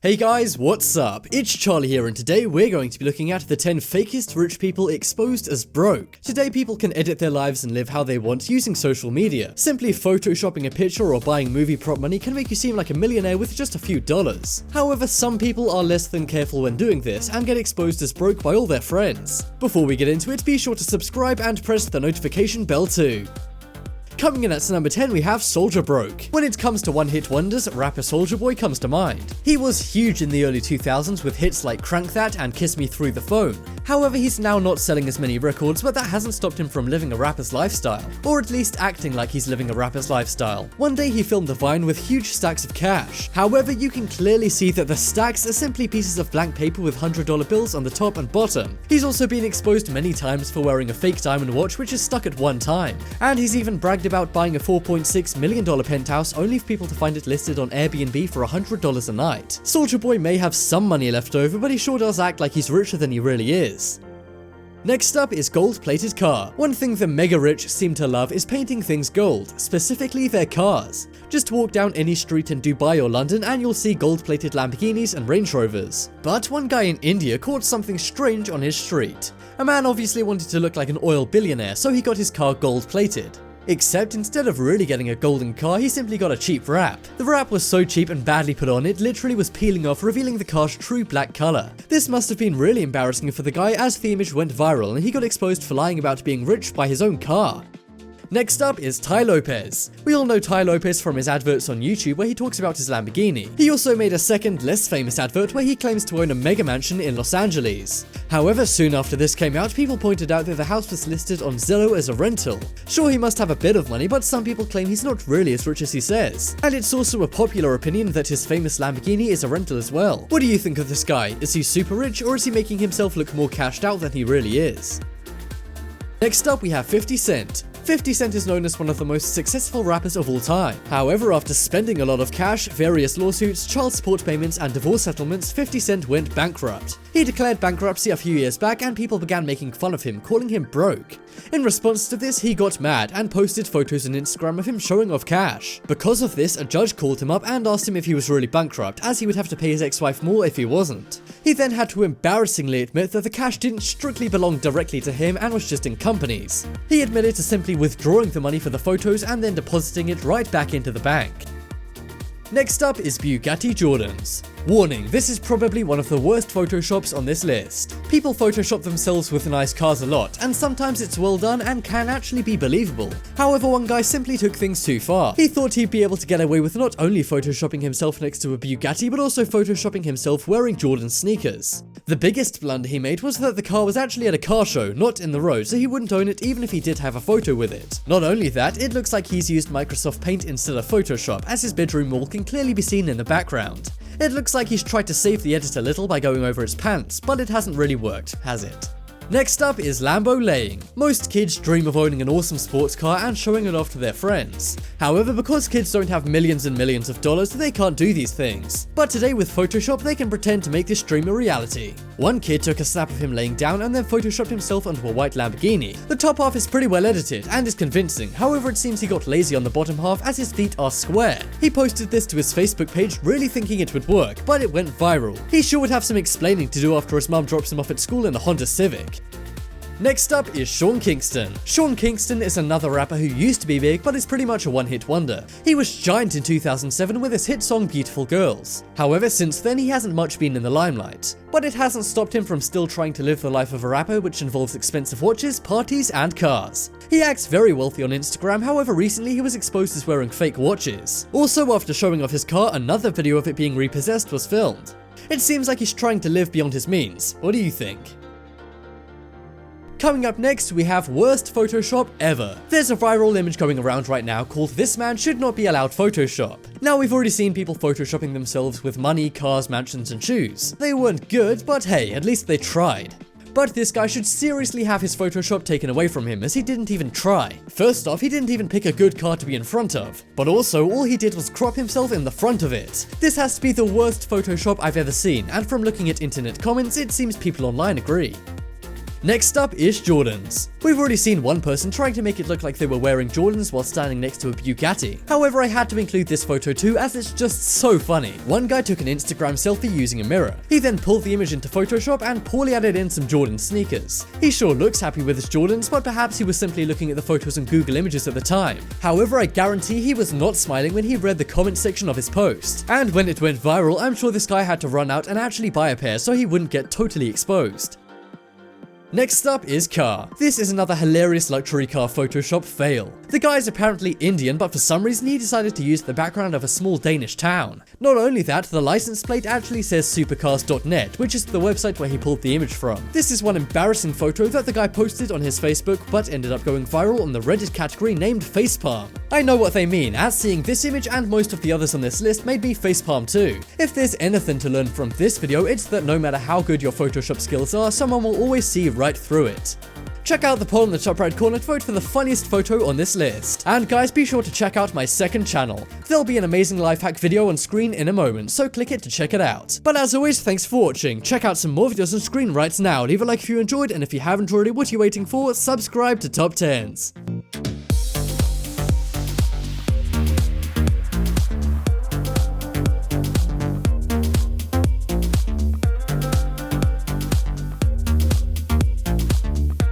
Hey guys, what's up? It's Charlie here, and today we're going to be looking at the 10 fakest rich people exposed as broke. Today people can edit their lives and live how they want using social media. Simply photoshopping a picture or buying movie prop money can make you seem like a millionaire with just a few dollars. However, some people are less than careful when doing this and get exposed as broke by all their friends. Before we get into it, be sure to subscribe and press the notification bell too. Coming in at number 10, we have Soulja Boy. When it comes to one-hit wonders, rapper Soulja Boy comes to mind. He was huge in the early 2000s with hits like Crank That and Kiss Me Through the Phone. However, he's now not selling as many records, but that hasn't stopped him from living a rapper's lifestyle, or at least acting like he's living a rapper's lifestyle. One day he filmed a Vine with huge stacks of cash. However, you can clearly see that the stacks are simply pieces of blank paper with $100 bills on the top and bottom. He's also been exposed many times for wearing a fake diamond watch which is stuck at one time, and he's even bragged about buying a $4.6 million penthouse only for people to find it listed on Airbnb for $100 a night. Soulja Boy may have some money left over, but he sure does act like he's richer than he really is. Next up is Goldplated Car. One thing the mega rich seem to love is painting things gold, specifically their cars. Just walk down any street in Dubai or London and you'll see gold-plated Lamborghinis and Range Rovers. But one guy in India caught something strange on his street. A man obviously wanted to look like an oil billionaire, so he got his car gold-plated. Except instead of really getting a golden car, he simply got a cheap wrap. The wrap was so cheap and badly put on, it literally was peeling off, revealing the car's true black color. This must have been really embarrassing for the guy, as the image went viral and he got exposed for lying about being rich by his own car. Next up is Tai Lopez. We all know Tai Lopez from his adverts on YouTube where he talks about his Lamborghini. He also made a second, less famous advert where he claims to own a mega mansion in Los Angeles. However, soon after this came out, people pointed out that the house was listed on Zillow as a rental. Sure, he must have a bit of money, but some people claim he's not really as rich as he says. And it's also a popular opinion that his famous Lamborghini is a rental as well. What do you think of this guy? Is he super rich, or is he making himself look more cashed out than he really is? Next up, we have 50 Cent. 50 Cent is known as one of the most successful rappers of all time. However, after spending a lot of cash, various lawsuits, child support payments, and divorce settlements, 50 Cent went bankrupt. He declared bankruptcy a few years back and people began making fun of him, calling him broke. In response to this, he got mad and posted photos on Instagram of him showing off cash. Because of this, a judge called him up and asked him if he was really bankrupt, as he would have to pay his ex-wife more if he wasn't. He then had to embarrassingly admit that the cash didn't strictly belong directly to him and was just in companies. He admitted to simply withdrawing the money for the photos and then depositing it right back into the bank. Next up is Boogity Jordans. Warning, this is probably one of the worst photoshops on this list. People photoshop themselves with nice cars a lot, and sometimes it's well done and can actually be believable. However, one guy simply took things too far. He thought he'd be able to get away with not only photoshopping himself next to a Bugatti, but also photoshopping himself wearing Jordan sneakers. The biggest blunder he made was that the car was actually at a car show, not in the road, so he wouldn't own it even if he did have a photo with it. Not only that, it looks like he's used Microsoft Paint instead of Photoshop, as his bedroom wall can clearly be seen in the background. It looks like he's tried to save the edit a little by going over his pants, but it hasn't really worked, has it? Next up is Lambo Laying. Most kids dream of owning an awesome sports car and showing it off to their friends. However, because kids don't have millions and millions of dollars, they can't do these things. But today with Photoshop, they can pretend to make this dream a reality. One kid took a snap of him laying down and then photoshopped himself onto a white Lamborghini. The top half is pretty well edited and is convincing, however it seems he got lazy on the bottom half as his feet are square. He posted this to his Facebook page really thinking it would work, but it went viral. He sure would have some explaining to do after his mum drops him off at school in a Honda Civic. Next up is Sean Kingston. Sean Kingston is another rapper who used to be big but is pretty much a one-hit wonder. He was giant in 2007 with his hit song Beautiful Girls. However, since then he hasn't much been in the limelight. But it hasn't stopped him from still trying to live the life of a rapper, which involves expensive watches, parties, and cars. He acts very wealthy on Instagram, however recently he was exposed as wearing fake watches. Also, after showing off his car, another video of it being repossessed was filmed. It seems like he's trying to live beyond his means. What do you think? Coming up next, we have worst Photoshop ever. There's a viral image going around right now called "This man should not be allowed Photoshop." Now, we've already seen people photoshopping themselves with money, cars, mansions, and shoes. They weren't good, but hey, at least they tried. But this guy should seriously have his Photoshop taken away from him, as he didn't even try. First off, he didn't even pick a good car to be in front of. But also, all he did was crop himself in the front of it. This has to be the worst Photoshop I've ever seen, and from looking at internet comments, it seems people online agree. Next up is Jordans. We've already seen one person trying to make it look like they were wearing Jordans while standing next to a Bugatti. However, I had to include this photo too as it's just so funny. One guy took an Instagram selfie using a mirror. He then pulled the image into Photoshop and poorly added in some Jordan sneakers. He sure looks happy with his Jordans, but perhaps he was simply looking at the photos on Google Images at the time. However, I guarantee he was not smiling when he read the comment section of his post. And when it went viral, I'm sure this guy had to run out and actually buy a pair so he wouldn't get totally exposed. Next up is car. This is another hilarious luxury car Photoshop fail. The guy is apparently Indian, but for some reason he decided to use the background of a small Danish town. Not only that, the license plate actually says supercars.net, which is the website where he pulled the image from. This is one embarrassing photo that the guy posted on his Facebook, but ended up going viral on the Reddit category named facepalm. I know what they mean, as seeing this image and most of the others on this list made me facepalm too. If there's anything to learn from this video, it's that no matter how good your Photoshop skills are, someone will always see right through it. Check out the poll in the top right corner to vote for the funniest photo on this list. And guys, be sure to check out my second channel. There'll be an amazing life hack video on screen in a moment, so click it to check it out. But as always, thanks for watching. Check out some more videos on screen right now. Leave a like if you enjoyed, and if you haven't already, what are you waiting for? Subscribe to Top 10s.